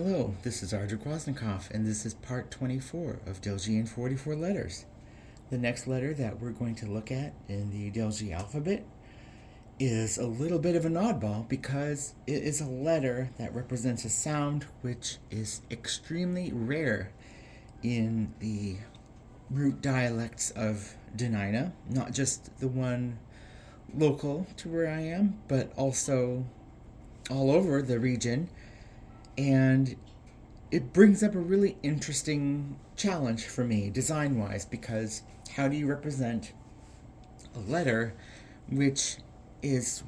Hello, this is Arjun Kwasnikov, and this is part 24 of Delzhi in 44 letters. The next letter that we're going to look at in the Delzhi alphabet is a little bit of an oddball because it is a letter that represents a sound which is extremely rare in the root dialects of Dena'ina, not just the one local to where I am, but also all over the region. And it brings up a really interesting challenge for me, design wise, because how do you represent a letter which is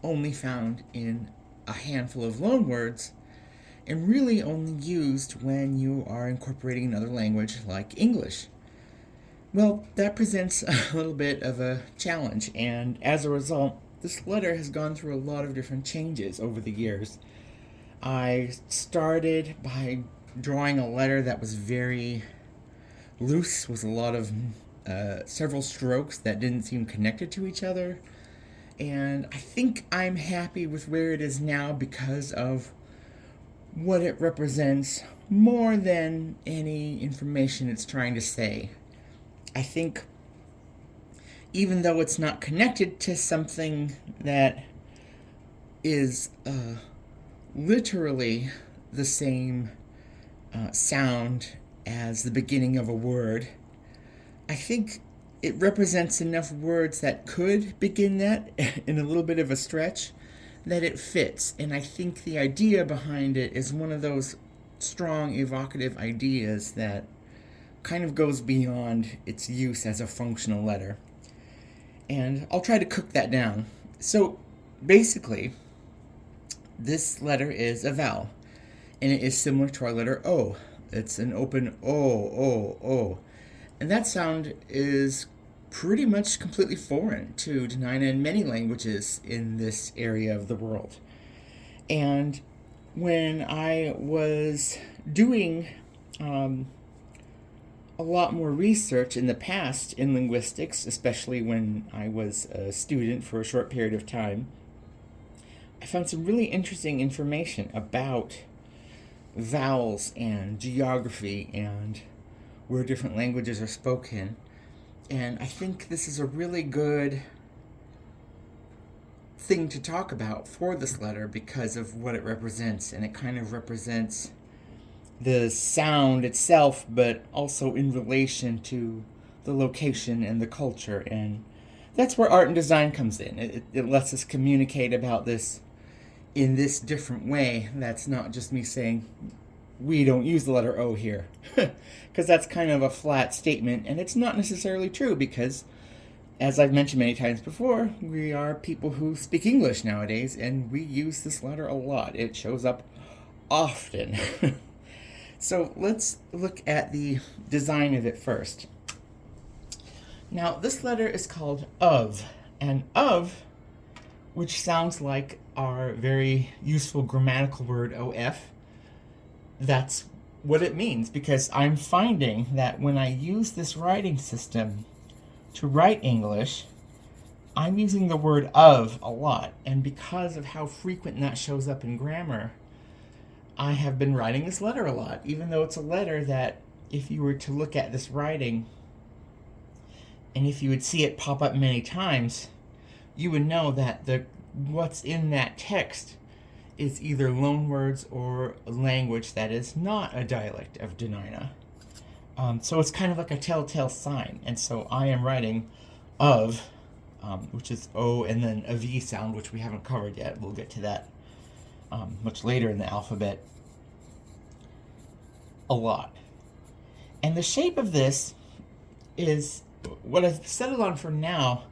only found in a handful of loanwords and really only used when you are incorporating another language like English? Well, that presents a little bit of a challenge, and as a result, this letter has gone through a lot of different changes over the years. I started by drawing a letter that was very loose, with a lot of several strokes that didn't seem connected to each other. And I think I'm happy with where it is now because of what it represents more than any information it's trying to say. I think even though it's not connected to something that is literally the same sound as the beginning of a word, I think it represents enough words that could begin that in a little bit of a stretch that it fits. And I think the idea behind it is one of those strong, evocative ideas that kind of goes beyond its use as a functional letter. And I'll try to cook that down. So basically, this letter is a vowel, and it is similar to our letter O. It's an open O, O, O. And that sound is pretty much completely foreign to Dena'ina in many languages in this area of the world. And when I was doing a lot more research in the past in linguistics, especially when I was a student for a short period of time, I found some really interesting information about vowels and geography and where different languages are spoken. And I think this is a really good thing to talk about for this letter because of what it represents. And it kind of represents the sound itself, but also in relation to the location and the culture. And that's where art and design comes in. It lets us communicate about this in this different way. That's not just me saying, we don't use the letter O here. Because that's kind of a flat statement, and it's not necessarily true because, as I've mentioned many times before, we are people who speak English nowadays, and we use this letter a lot. It shows up often. So let's look at the design of it first. Now, this letter is called of, and of, which sounds like our very useful grammatical word OF, that's what it means, because I'm finding that when I use this writing system to write English, I'm using the word of a lot, and because of how frequent that shows up in grammar, I have been writing this letter a lot, even though it's a letter that, if you were to look at this writing, and if you would see it pop up many times, you would know that what's in that text is either loanwords or a language that is not a dialect of Dena'ina. So it's kind of like a telltale sign. And so I am writing of, which is O, and then a V sound, which we haven't covered yet. We'll get to that much later in the alphabet, a lot. And the shape of this is, what I've settled on for now,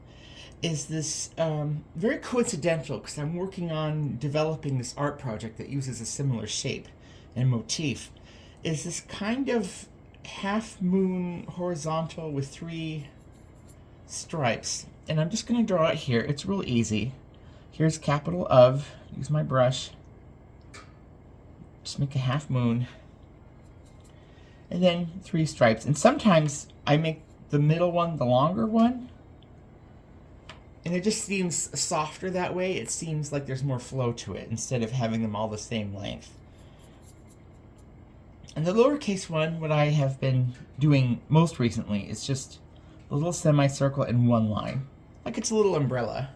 is this very coincidental, because I'm working on developing this art project that uses a similar shape and motif, is this kind of half moon horizontal with 3 stripes. And I'm just going to draw it here. It's real easy. Here's capital of, use my brush, just make a half moon, and then 3 stripes. And sometimes I make the middle one the longer one, and it just seems softer that way. It seems like there's more flow to it instead of having them all the same length. And the lowercase one, what I have been doing most recently, is just a little semicircle in one line, like it's a little umbrella.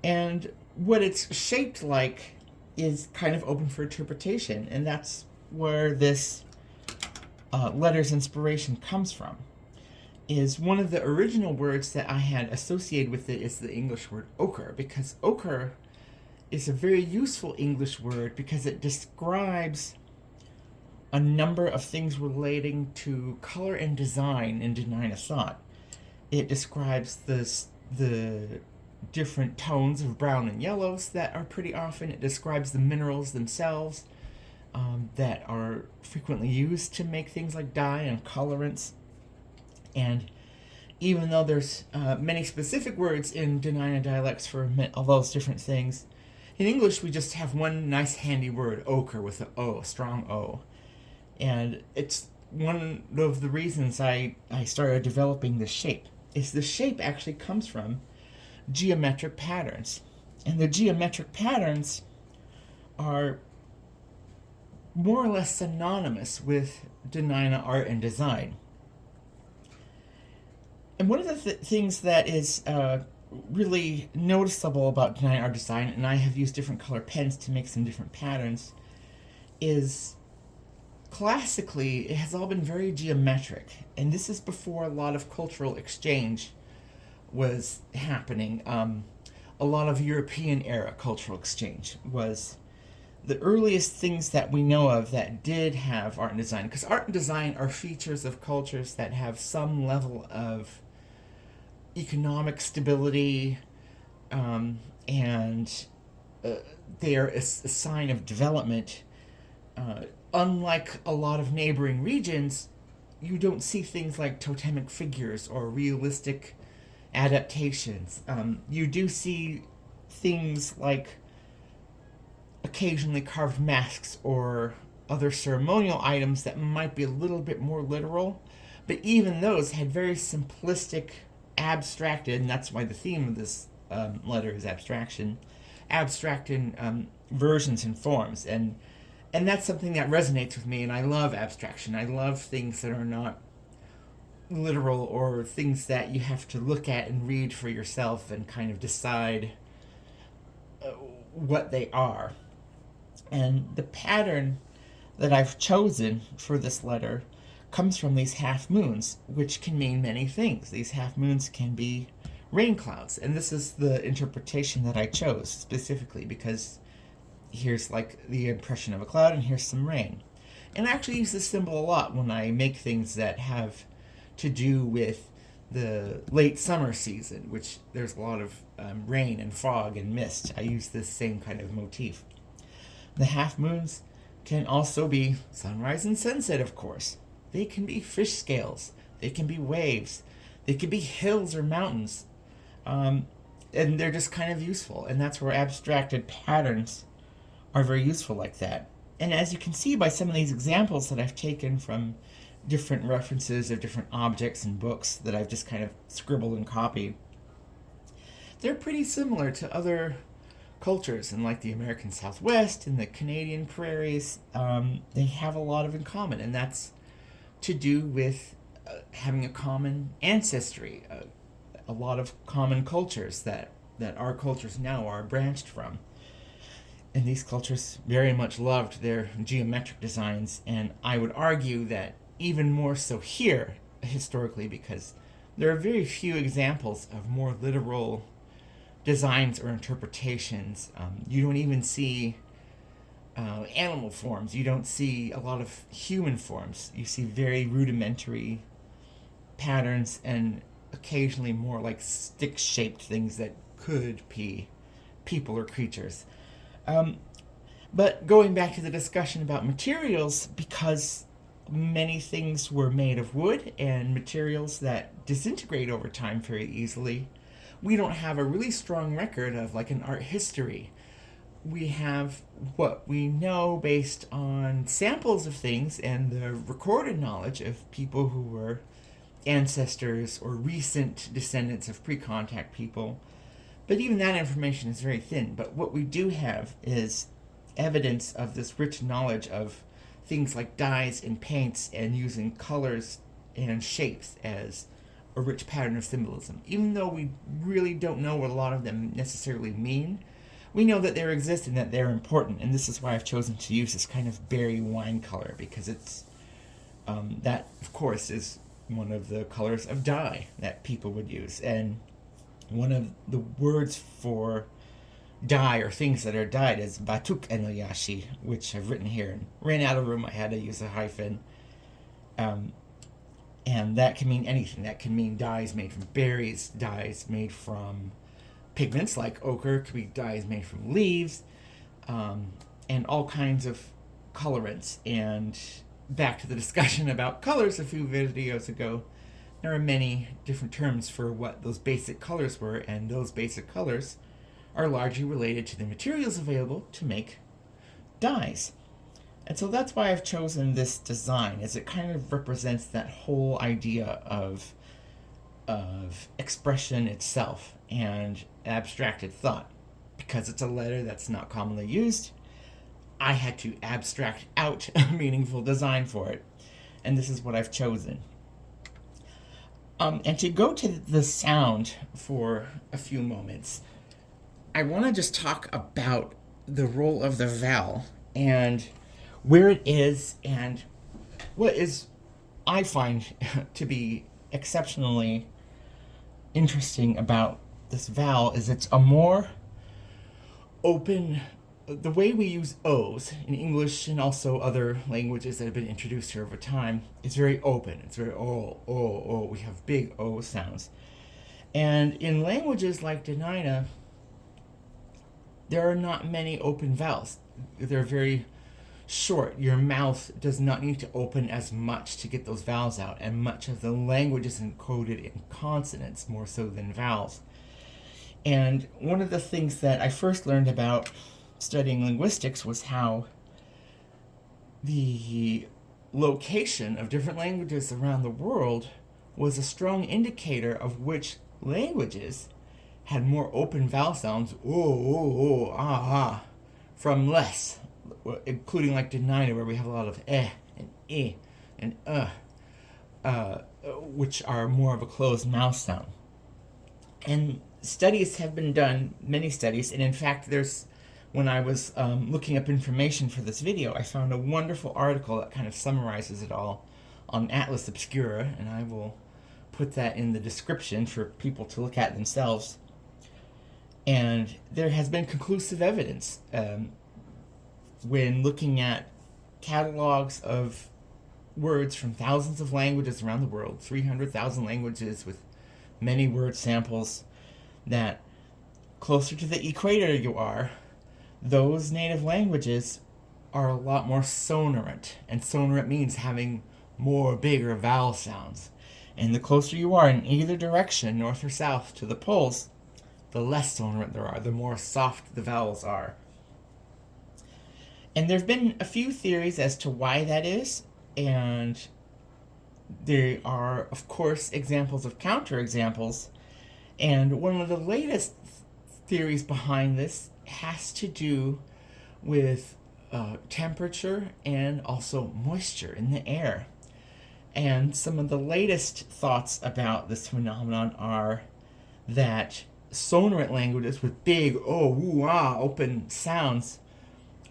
And what it's shaped like is kind of open for interpretation, and that's where this letter's inspiration comes from. Is one of the original words that I had associated with it is the English word ochre, because ochre is a very useful English word because it describes a number of things relating to color and design in Dena'ina thought. It describes the different tones of brown and yellows that are pretty often. It describes the minerals themselves that are frequently used to make things like dye and colorants. And even though there's many specific words in Dena'ina dialects for all those different things, in English we just have one nice handy word, ochre, with an O, a strong O. And it's one of the reasons I started developing this shape. Is the shape actually comes from geometric patterns. And the geometric patterns are more or less synonymous with Dena'ina art and design. And one of the things that is really noticeable about Dena'ina art design, and I have used different color pens to make some different patterns, is classically it has all been very geometric. And this is before a lot of cultural exchange was happening. A lot of European era cultural exchange was the earliest things that we know of that did have art and design, because art and design are features of cultures that have some level of economic stability, and they are a sign of development. Unlike a lot of neighboring regions, you don't see things like totemic figures or realistic adaptations. You do see things like occasionally carved masks or other ceremonial items that might be a little bit more literal, but even those had very simplistic, abstracted, and that's why the theme of this letter is abstraction, abstracted versions and forms, and that's something that resonates with me, and I love abstraction. I love things that are not literal, or things that you have to look at and read for yourself and kind of decide what they are. And the pattern that I've chosen for this letter comes from these half moons, which can mean many things. These half moons can be rain clouds, and this is the interpretation that I chose specifically because here's like the impression of a cloud and here's some rain. And I actually use this symbol a lot when I make things that have to do with the late summer season, which there's a lot of rain and fog and mist. I use this same kind of motif. The half moons can also be sunrise and sunset, of course. They can be fish scales. They can be waves. They can be hills or mountains. And they're just kind of useful. And that's where abstracted patterns are very useful like that. And as you can see by some of these examples that I've taken from different references of different objects and books that I've just kind of scribbled and copied, they're pretty similar to other cultures in like the American Southwest and the Canadian prairies. They have a lot of in common, and that's to do with having a common ancestry, a lot of common cultures that our cultures now are branched from. And these cultures very much loved their geometric designs, and I would argue that even more so here, historically, because there are very few examples of more literal designs or interpretations. You don't even see animal forms. You don't see a lot of human forms. You see very rudimentary patterns and occasionally more like stick-shaped things that could be people or creatures. But going back to the discussion about materials, because many things were made of wood and materials that disintegrate over time very easily, we don't have a really strong record of like an art history. We have what we know based on samples of things and the recorded knowledge of people who were ancestors or recent descendants of pre-contact people. But even that information is very thin. But what we do have is evidence of this rich knowledge of things like dyes and paints and using colors and shapes as a rich pattern of symbolism. Even though we really don't know what a lot of them necessarily mean, we know that they exist and that they're important. And this is why I've chosen to use this kind of berry wine color, because it's that, of course, is one of the colors of dye that people would use. And one of the words for dye or things that are dyed is batuk enoyashi, which I've written here and ran out of room. I had to use a hyphen. And that can mean anything. That can mean dyes made from berries, dyes made from pigments like ochre, could be dyes made from leaves, and all kinds of colorants. And back to the discussion about colors a few videos ago, there are many different terms for what those basic colors were, and those basic colors are largely related to the materials available to make dyes. And so that's why I've chosen this design, as it kind of represents that whole idea of expression itself and abstracted thought. Because it's a letter that's not commonly used, I had to abstract out a meaningful design for it. And this is what I've chosen. And to go to the sound for a few moments, I want to just talk about the role of the vowel and where it is, and what is, I find, to be exceptionally interesting about this vowel is it's a more open, the way we use O's in English and also other languages that have been introduced here over time is very open. It's very O. We have big O sounds. And in languages like Dena'ina, there are not many open vowels. They're very short. Your mouth does not need to open as much to get those vowels out, and much of the language is encoded in consonants more so than vowels. And one of the things that I first learned about studying linguistics was how the location of different languages around the world was a strong indicator of which languages had more open vowel sounds, from less, including like Dena'ina, where we have a lot of and and which are more of a closed mouth sound. And studies have been done, many studies, and in fact when I was looking up information for this video, I found a wonderful article that kind of summarizes it all on Atlas Obscura, and I will put that in the description for people to look at themselves. And there has been conclusive evidence when looking at catalogs of words from thousands of languages around the world, 300,000 languages with many word samples, that closer to the equator you are, those native languages are a lot more sonorant. And sonorant means having more bigger vowel sounds. And the closer you are in either direction, north or south, to the poles, the less sonorant there are, the more soft the vowels are. And there's been a few theories as to why that is, and there are, of course, examples of counterexamples. And one of the latest theories behind this has to do with temperature and also moisture in the air. And some of the latest thoughts about this phenomenon are that sonorant languages with big open sounds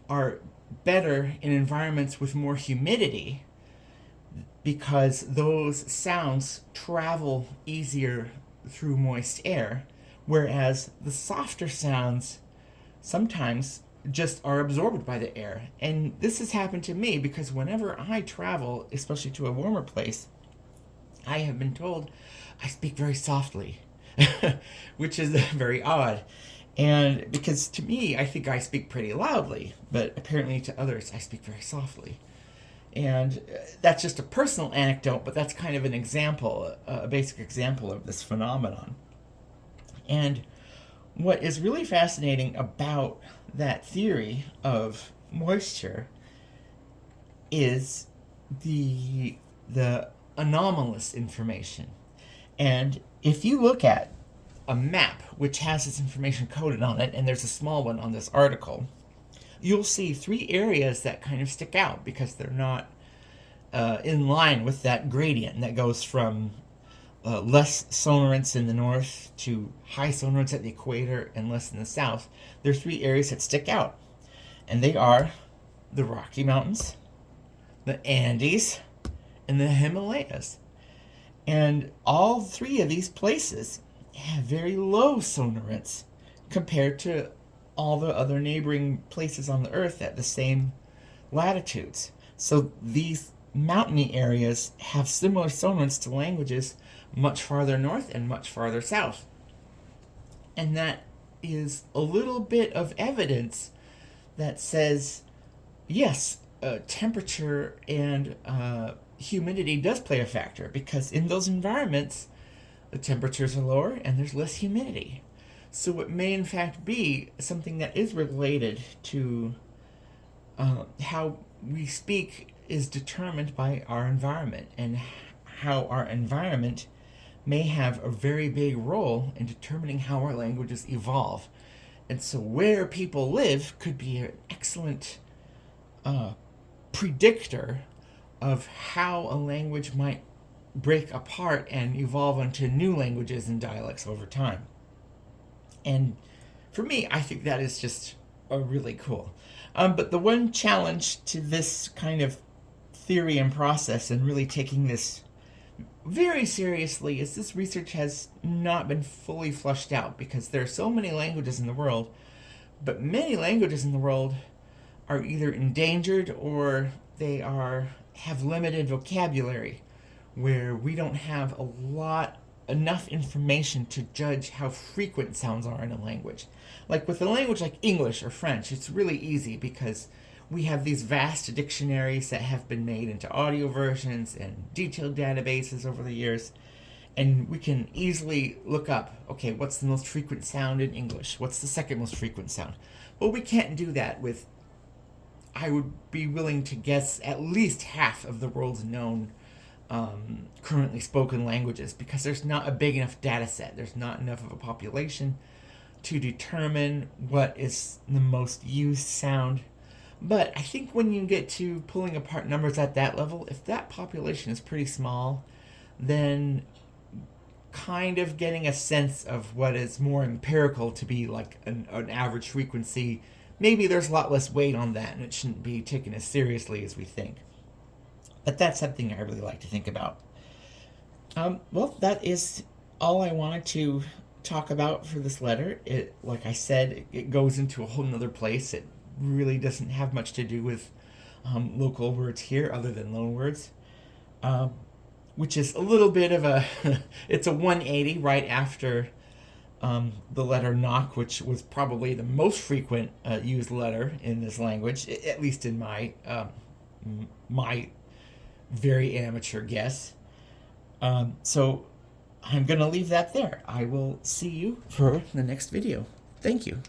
are better in environments with more humidity, because those sounds travel easier through moist air, whereas the softer sounds sometimes just are absorbed by the air. And this has happened to me because whenever I travel, especially to a warmer place, I have been told I speak very softly, which is very odd. And because to me, I think I speak pretty loudly, but apparently to others, I speak very softly. And that's just a personal anecdote, but that's kind of an example, a basic example of this phenomenon. And what is really fascinating about that theory of moisture is the anomalous information. And if you look at a map which has this information coded on it, and there's a small one on this article, you'll see three areas that kind of stick out because they're not in line with that gradient that goes from less sonorants in the north to high sonorants at the equator and less in the south. There's three areas that stick out, and they are the Rocky Mountains, the Andes, and the Himalayas. And all three of these places have very low sonorants compared to all the other neighboring places on the earth at the same latitudes. So these mountainy areas have similar sonorants to languages much farther north and much farther south. And that is a little bit of evidence that says, yes, temperature and humidity does play a factor, because in those environments, the temperatures are lower and there's less humidity. So it may in fact be something that is related to how we speak is determined by our environment, and how our environment may have a very big role in determining how our languages evolve. And so where people live could be an excellent predictor of how a language might break apart and evolve into new languages and dialects over time. And for me, I think that is just really cool. But the one challenge to this kind of theory and process, and really taking this very seriously, is this research has not been fully flushed out, because there are so many languages in the world, but many languages in the world are either endangered or they have limited vocabulary, where we don't have enough information to judge how frequent sounds are in a language. Like with a language like English or French, it's really easy because we have these vast dictionaries that have been made into audio versions and detailed databases over the years. And we can easily look up, okay, what's the most frequent sound in English? What's the second most frequent sound? Well, we can't do that with, I would be willing to guess, at least half of the world's known currently spoken languages, because there's not a big enough data set. There's not enough of a population to determine what is the most used sound. But I think when you get to pulling apart numbers at that level, if that population is pretty small, then kind of getting a sense of what is more empirical to be like an average frequency, maybe there's a lot less weight on that and it shouldn't be taken as seriously as we think. But that's something I really like to think about. Well, that is all I wanted to talk about for this letter. It, like I said, it goes into a whole nother place. It really doesn't have much to do with local words here other than loanwords, which is a little bit of a, it's a 180 right after the letter knock, which was probably the most frequent used letter in this language, at least in my very amateur guess. So I'm going to leave that there. I will see you for the next video. Thank you.